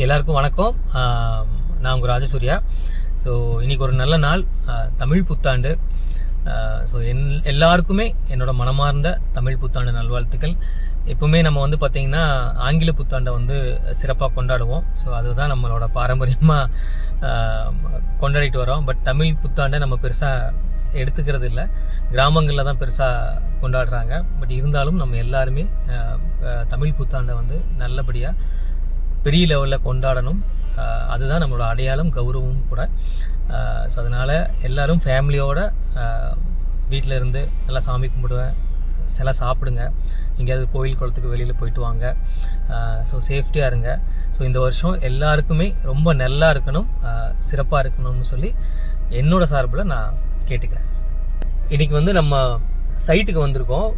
எல்லாருக்கும் வணக்கம். நான் உங்கள் ராஜசூர்யா. ஸோ இன்றைக்கி ஒரு நல்ல நாள், தமிழ் புத்தாண்டு. ஸோ எல்லாருக்குமே என்னோட மனமார்ந்த தமிழ் புத்தாண்டு நல்வாழ்த்துக்கள். எப்பவுமே நம்ம வந்து பார்த்திங்கன்னா ஆங்கில புத்தாண்டை வந்து சிறப்பாக கொண்டாடுவோம். ஸோ அதுதான் நம்மளோட பாரம்பரியமாக கொண்டாடிட்டு வரோம். பட் தமிழ் புத்தாண்டை நம்ம பெருசாக எடுத்துக்கிறது இல்லை, கிராமங்களில் தான் பெருசாக கொண்டாடுறாங்க. பட் இருந்தாலும் நம்ம எல்லாருமே தமிழ் புத்தாண்டை வந்து நல்லபடியாக பெரிய லெவலில் கொண்டாடணும். அதுதான் நம்மளோட அடையாளம், கௌரவமும் கூட. ஸோ அதனால் எல்லோரும் ஃபேமிலியோடு வீட்டில் இருந்து நல்லா சாமி கும்பிடுவேன், சில சாப்பிடுங்க, எங்கேயாவது கோயில் குளத்துக்கு வெளியில் போயிட்டு வாங்க. ஸோ சேஃப்டியாக இருங்க. ஸோ இந்த வருஷம் எல்லாருக்குமே ரொம்ப நல்லா இருக்கணும், சிறப்பாக இருக்கணும்னு சொல்லி என்னோடய சார்பில் நான் கேட்டுக்கிறேன். இன்றைக்கி வந்து நம்ம சைட்டுக்கு வந்திருக்கோம்.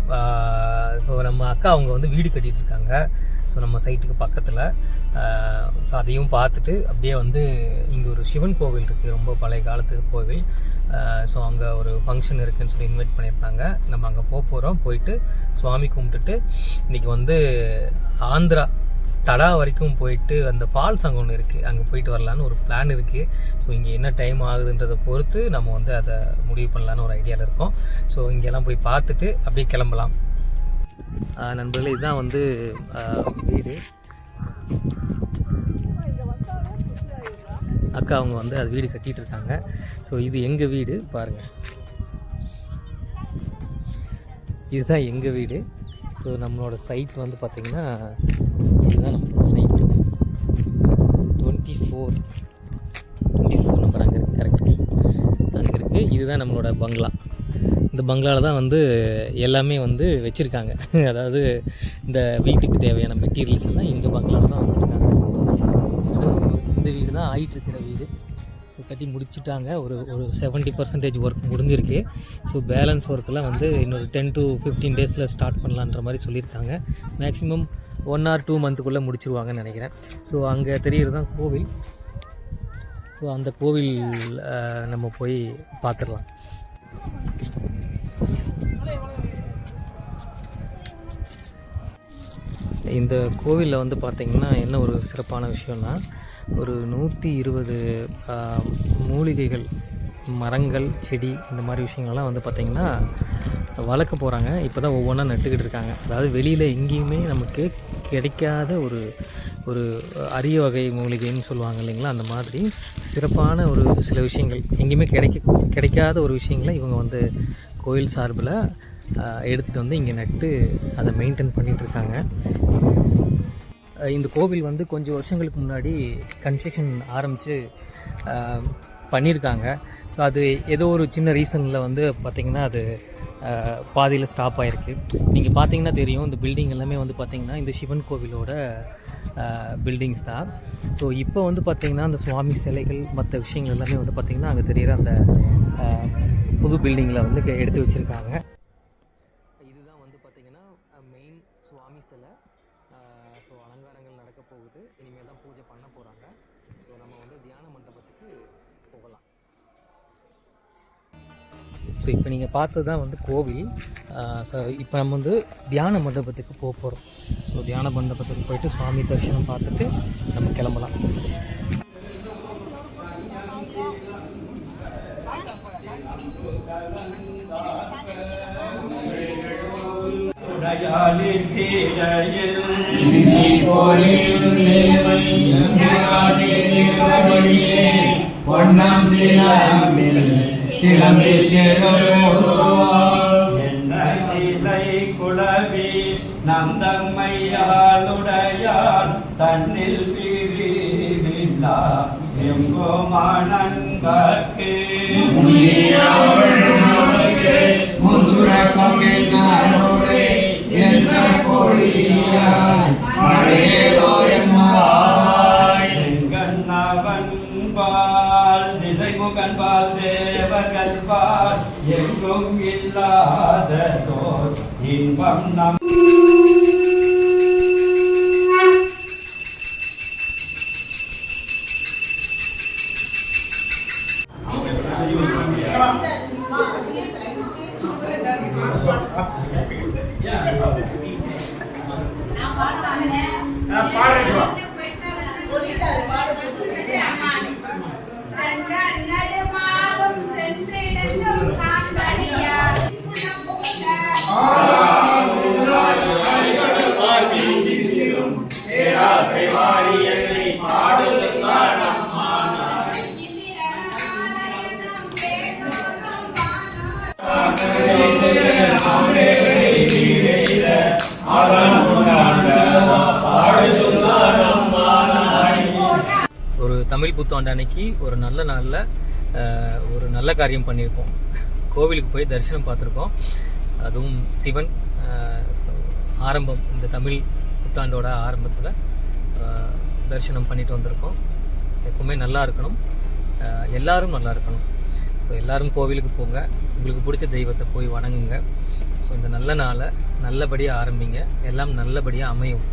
ஸோ நம்ம அக்கா அவங்க வந்து வீடு கட்டிகிட்டு இருக்காங்க. ஸோ நம்ம சைட்டுக்கு பக்கத்தில். ஸோ அதையும் பார்த்துட்டு அப்படியே வந்து இங்கே ஒரு சிவன் கோவில் இருக்குது, ரொம்ப பழைய காலத்து கோவில். ஸோ அங்கே ஒரு ஃபங்க்ஷன் இருக்குதுன்னு சொல்லி இன்வைட் பண்ணியிருந்தாங்க. நம்ம அங்கே போகிறோம். போயிட்டு சுவாமி கும்பிட்டுட்டு இன்றைக்கி வந்து ஆந்திரா தடா வரைக்கும் போயிட்டு அந்த ஃபால்ஸ் அங்கே ஒன்று இருக்குது, அங்கே போயிட்டு வரலான்னு ஒரு பிளான் இருக்குது. ஸோ இங்கே என்ன டைம் ஆகுதுன்றதை பொறுத்து நம்ம வந்து அதை முடிவு பண்ணலான்னு ஒரு ஐடியாவில் இருக்கோம். ஸோ இங்கெல்லாம் போய் பார்த்துட்டு அப்படியே கிளம்பலாம். நண்பர்களே, இதுதான் வந்து வீடு. அக்கா அவங்க வந்து அது வீடு கட்டிகிட்டு இருக்காங்க. ஸோ இது எங்கள் வீடு பாருங்கள், இதுதான் எங்கள் வீடு. ஸோ நம்மளோட சைட் வந்து பார்த்திங்கன்னா இதுதான் நம்மளோட சைட்டு. 24 நம்பர் அங்கே இருக்குது, கரெக்டு அங்கே இருக்குது. இதுதான் நம்மளோட பங்களா. இந்த பங்களாவில் தான் வந்து எல்லாமே வந்து வச்சுருக்காங்க. அதாவது இந்த வீட்டுக்கு தேவையான மெட்டீரியல்ஸ் எல்லாம் இந்த பங்களாவில் தான் வச்சுருக்காங்க. ஸோ இந்த வீடு தான் ஆகிட்டுருக்கிற வீடு. ஸோ கட்டி முடிச்சுட்டாங்க. ஒரு 70% ஒர்க் முடிஞ்சிருக்கு. ஸோ பேலன்ஸ் ஒர்க்கெல்லாம் வந்து இன்னொரு 10 to 15 டேஸில் ஸ்டார்ட் பண்ணலான்ற மாதிரி சொல்லியிருக்காங்க. மேக்ஸிமம் 1 or 2 மந்த்துக்குள்ளே முடிச்சிருவாங்கன்னு நினைக்கிறேன். ஸோ அங்கே தெரிகிறது தான் கோவில். ஸோ அந்த கோவில் நம்ம போய் பார்த்துடலாம். இந்த கோவிலில் வந்து பார்த்திங்கன்னா என்ன ஒரு சிறப்பான விஷயம்னா, ஒரு 120 மூலிகைகள், மரங்கள், செடி, இந்த மாதிரி விஷயங்கள்லாம் வந்து பார்த்திங்கன்னா வளர்க்க போகிறாங்க. இப்போ தான் ஒவ்வொன்றா நட்டுக்கிட்டு இருக்காங்க. அதாவது வெளியில் எங்கேயுமே நமக்கு கிடைக்காத ஒரு அரிய வகை மூலிகைன்னு சொல்லுவாங்க இல்லைங்களா, அந்த மாதிரி சிறப்பான ஒரு சில விஷயங்கள், எங்கேயுமே கிடைக்காத ஒரு விஷயங்களை இவங்க வந்து கோயில் சார்பில் எடுத்துகிட்டு வந்து இங்கே நட்டு அதை மெயின்டைன் பண்ணிகிட்ருக்காங்க. இந்த கோவில் வந்து கொஞ்சம் வருஷங்களுக்கு முன்னாடி கன்ஸ்ட்ரக்ஷன் ஆரம்பித்து பண்ணியிருக்காங்க. ஸோ அது ஏதோ ஒரு சின்ன ரீசனில் வந்து பார்த்திங்கன்னா அது பாதியில் ஸ்டாப் ஆகிருக்கு. நீங்கள் பார்த்தீங்கன்னா தெரியும், இந்த பில்டிங் எல்லாமே வந்து பார்த்திங்கன்னா இந்த சிவன் கோவிலோட பில்டிங்ஸ் தான். ஸோ இப்போ வந்து பார்த்திங்கன்னா அந்த சுவாமி சிலைகள் மற்ற விஷயங்கள் எல்லாமே வந்து பார்த்திங்கன்னா அங்கே தெரிகிற அந்த புது பில்டிங்கில் வந்து எடுத்து வச்சுருக்காங்க. இதுதான் வந்து பார்த்திங்கன்னா மெயின் சுவாமி சிலை. ஸோ அலங்காரங்கள் நடக்க போகுது, இனிமேல் தான் பூஜை பண்ண போகிறாங்க. ஸோ நம்ம வந்து தியான மண்டபத்துக்கு போகலாம். ஸோ இப்போ நீங்கள் பார்த்தது தான் வந்து கோவில். ஸோ இப்போ நம்ம வந்து தியான மண்டபத்துக்கு போக போகிறோம். ஸோ தியான மண்டபத்துக்கு போயிட்டு சுவாமி தரிசனம் பார்த்துட்டு நம்ம கிளம்பலாம். பொன்னம் சிலம்பில் சிலம்பி என்ன சிலை குளவி நந்தம்மையாளுடையான் தன்னில் பிரிவில்லா எங்கோமானன்பர்க்கு முன்சுரக்கோவில் நாளோடு என்ன பொழியாய் மழையோ எம்மாய் செங்கண்ணவன் பால் திசைமுகன் பால் தேவர்கள் பால் எங்கும் இல்லாததோர் இன்பம் நம் பாடுறேன் பேராசை வாரி என்னை பாடுதுங்கால் அம்மா ஒரு தமிழ் புத்தாண்டு அன்னைக்கு ஒரு நல்ல நாளில் ஒரு நல்ல காரியம் பண்ணியிருக்கோம். கோவிலுக்கு போய் தரிசனம் பார்த்துருக்கோம். அதுவும் சிவன் ஆரம்பம், இந்த தமிழ் புத்தாண்டோட ஆரம்பத்தில் தரிசனம் பண்ணிட்டு வந்திருக்கோம். எப்பவுமே நல்லா இருக்கணும், எல்லாரும் நல்லா இருக்கணும். ஸோ எல்லோரும் கோவிலுக்கு போங்க, உங்களுக்கு பிடிச்ச தெய்வத்தை போய் வணங்குங்க. ஸோ இந்த நல்ல நாளை நல்லபடியாக ஆரம்பிங்க, எல்லாம் நல்லபடியாக அமையும்.